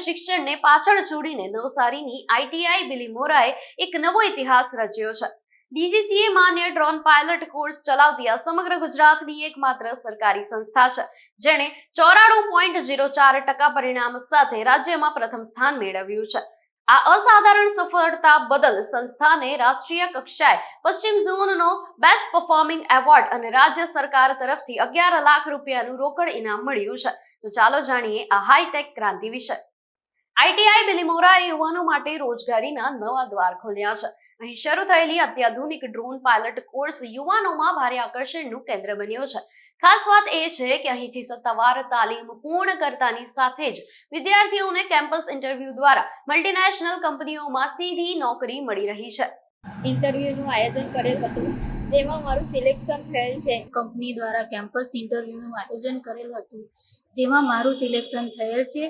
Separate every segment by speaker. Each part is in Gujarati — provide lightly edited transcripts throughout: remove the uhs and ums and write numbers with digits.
Speaker 1: શિક્ષણને પાછળ છોડીને નવસારીની આઈટીઆઈ બિલીમોરાએ એક નવો ઇતિહાસ રચ્યો છે। ડીજીસીએ માન્ય ડ્રોન પાયલટ કોર્સ ચલાવતી આ સમગ્ર ગુજરાતની એકમાત્ર સરકારી સંસ્થા છે, જેણે 94.04% પરિણામ સાથે રાજ્યમાં પ્રથમ સ્થાન મેળવ્યું છે। આ અસાધારણ સફળતા બદલ સંસ્થાને રાષ્ટ્રીય કક્ષાએ પશ્ચિમ ઝોનનો બેસ્ટ પરફોર્મિંગ એવોર્ડ અને રાજ્ય સરકાર તરફથી 11 લાખ રૂપિયાનું રોકડ ઇનામ મળ્યું છે। તો ચાલો જાણીએ આ હાઈટેક ક્રાંતિ વિશે। આઈટીઆઈ બિલીમોરાએ યુવાનો માટે રોજગારીના નવા દ્વાર ખોલ્યા છે। અહીં શરૂ થયેલી અત્યાધુનિક ડ્રોન પાયલટ કોર્સ યુવાનોમાં ભારે આકર્ષણનું કેન્દ્ર બન્યો છે। ખાસ વાત એ છે કે અહીંથી સત્તાવાર તાલીમ પૂર્ણ કરતાની સાથે જ વિદ્યાર્થીઓને કેમ્પસ ઇન્ટરવ્યુ દ્વારા મલ્ટીનેશનલ કંપનીઓમાં સીધી નોકરી મળી રહી છે।
Speaker 2: ઇન્ટરવ્યુનું આયોજન કરેલ હતું, જેમાં મારું સિલેક્શન થયેલ છે। કંપની દ્વારા કેમ્પસ ઇન્ટરવ્યુનું આયોજન કરેલ હતું, જેમાં મારું સિલેક્શન થયેલ છે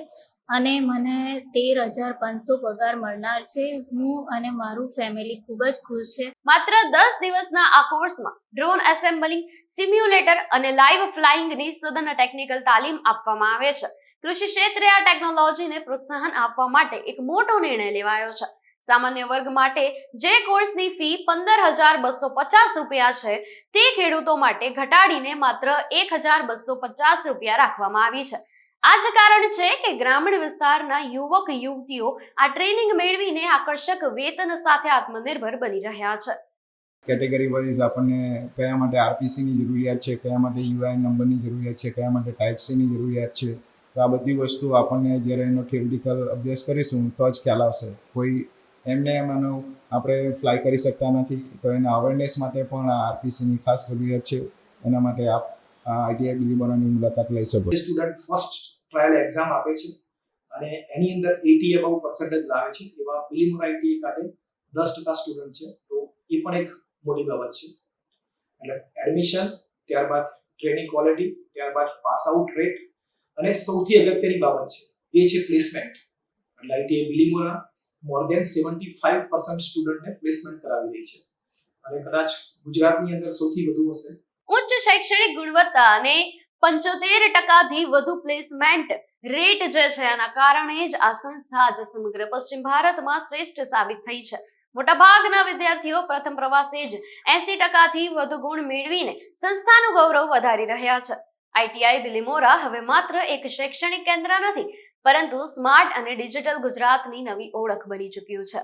Speaker 2: અને મને 13,500 પગાર મળનાર છે। હું અને મારું ફેમિલી ખૂબ જ ખુશ છે।
Speaker 1: માત્ર 10 દિવસના આ કોર્સમાં ડ્રોન એસેમ્બલિંગ, સિમ્યુલેટર અને લાઈવ ફ્લાઇંગની સઘન ટેકનિકલ તાલીમ આપવામાં આવે છે। કૃષિ ક્ષેત્રે આ ટેકનોલોજીને પ્રોત્સાહન આપવા માટે એક મોટો નિર્ણય લેવાયો છે। સામાન્ય વર્ગ માટે જે કોર્સની ફી 15,250 રૂપિયા છે, તે ખેડૂતો માટે ઘટાડીને માત્ર 1,250 રૂપિયા રાખવામાં આવી છે। આ જ કારણ છે કે ગ્રામીણ વિસ્તારના યુવક યુવતીઓ આ ટ્રેનિંગ મેળવીને આકર્ષક વેતન સાથે આત્મનિર્ભર બની રહ્યા છે।
Speaker 3: કેટેગરી વાઇઝ આપણને કયા માટે આરપીસીની જરૂરિયાત છે, કયા માટે યુઆઈએન નંબરની જરૂરિયાત છે, કયા માટે ટાઈપ સીની જરૂરિયાત છે, તો આ બધી વસ્તુ આપણને જ્યારે એનો થિયોરિટિકલ અભ્યાસ કરીશું તો જ ખ્યાલ આવશે। કોઈ એમને એનો આપણે ફ્લાય કરી શકતા નથી, તો એના અવેરનેસ માટે પણ આ આરપીસીની ખાસ જરૂરિયાત છે। એના માટે આપ આઈટીઆઈ બિલીમોરાની મુલાકાત લઈ શકો।
Speaker 4: સ્ટુડન્ટ ફર્સ્ટ ટ્રાયલ એક્ઝામ આપે છે અને એની અંદર 80 અબાઉ પર્સન્ટેજ લાવે છે એવા બિલીમોરા આઈટીઆઈ ખાતે 10% સ્ટુડન્ટ છે, તો એ પણ એક મોટી બાબત છે। એટલે એડમિશન, ત્યારબાદ ટ્રેનિંગ ક્વોલિટી, ત્યારબાદ પાસ આઉટ રેટ અને સૌથી અગત્યની બાબત છે એ છે પ્લેસમેન્ટ। એટલે આઈટીઆઈ બિલીમોરા મોર દેન 75% સ્ટુડન્ટને પ્લેસમેન્ટ કરાવી રહી છે અને કદાચ ગુજરાતની અંદર સૌથી વધુ હશે।
Speaker 1: ઉચ્ચ શૈક્ષણિક ગુણવત્તા અને 75%થી વધુ પ્લેસમેન્ટ રેટ જે છે, આના કારણે જ આ સંસ્થા આજે સમગ્ર પશ્ચિમ ભારતમાં શ્રેષ્ઠ સાબિત થઈ છે। મોટાભાગના વિદ્યાર્થીઓ પ્રથમ પ્રવાસે જ 80%થી વધુ ગુણ મેળવીને સંસ્થાનું ગૌરવ વધારી રહ્યા છે। આઈટીઆઈ બિલીમોરા હવે માત્ર એક શૈક્ષણિક કેન્દ્ર નથી, પરંતુ સ્માર્ટ અને ડિજિટલ ગુજરાતની નવી ઓળખ બની ચૂક્યું છે।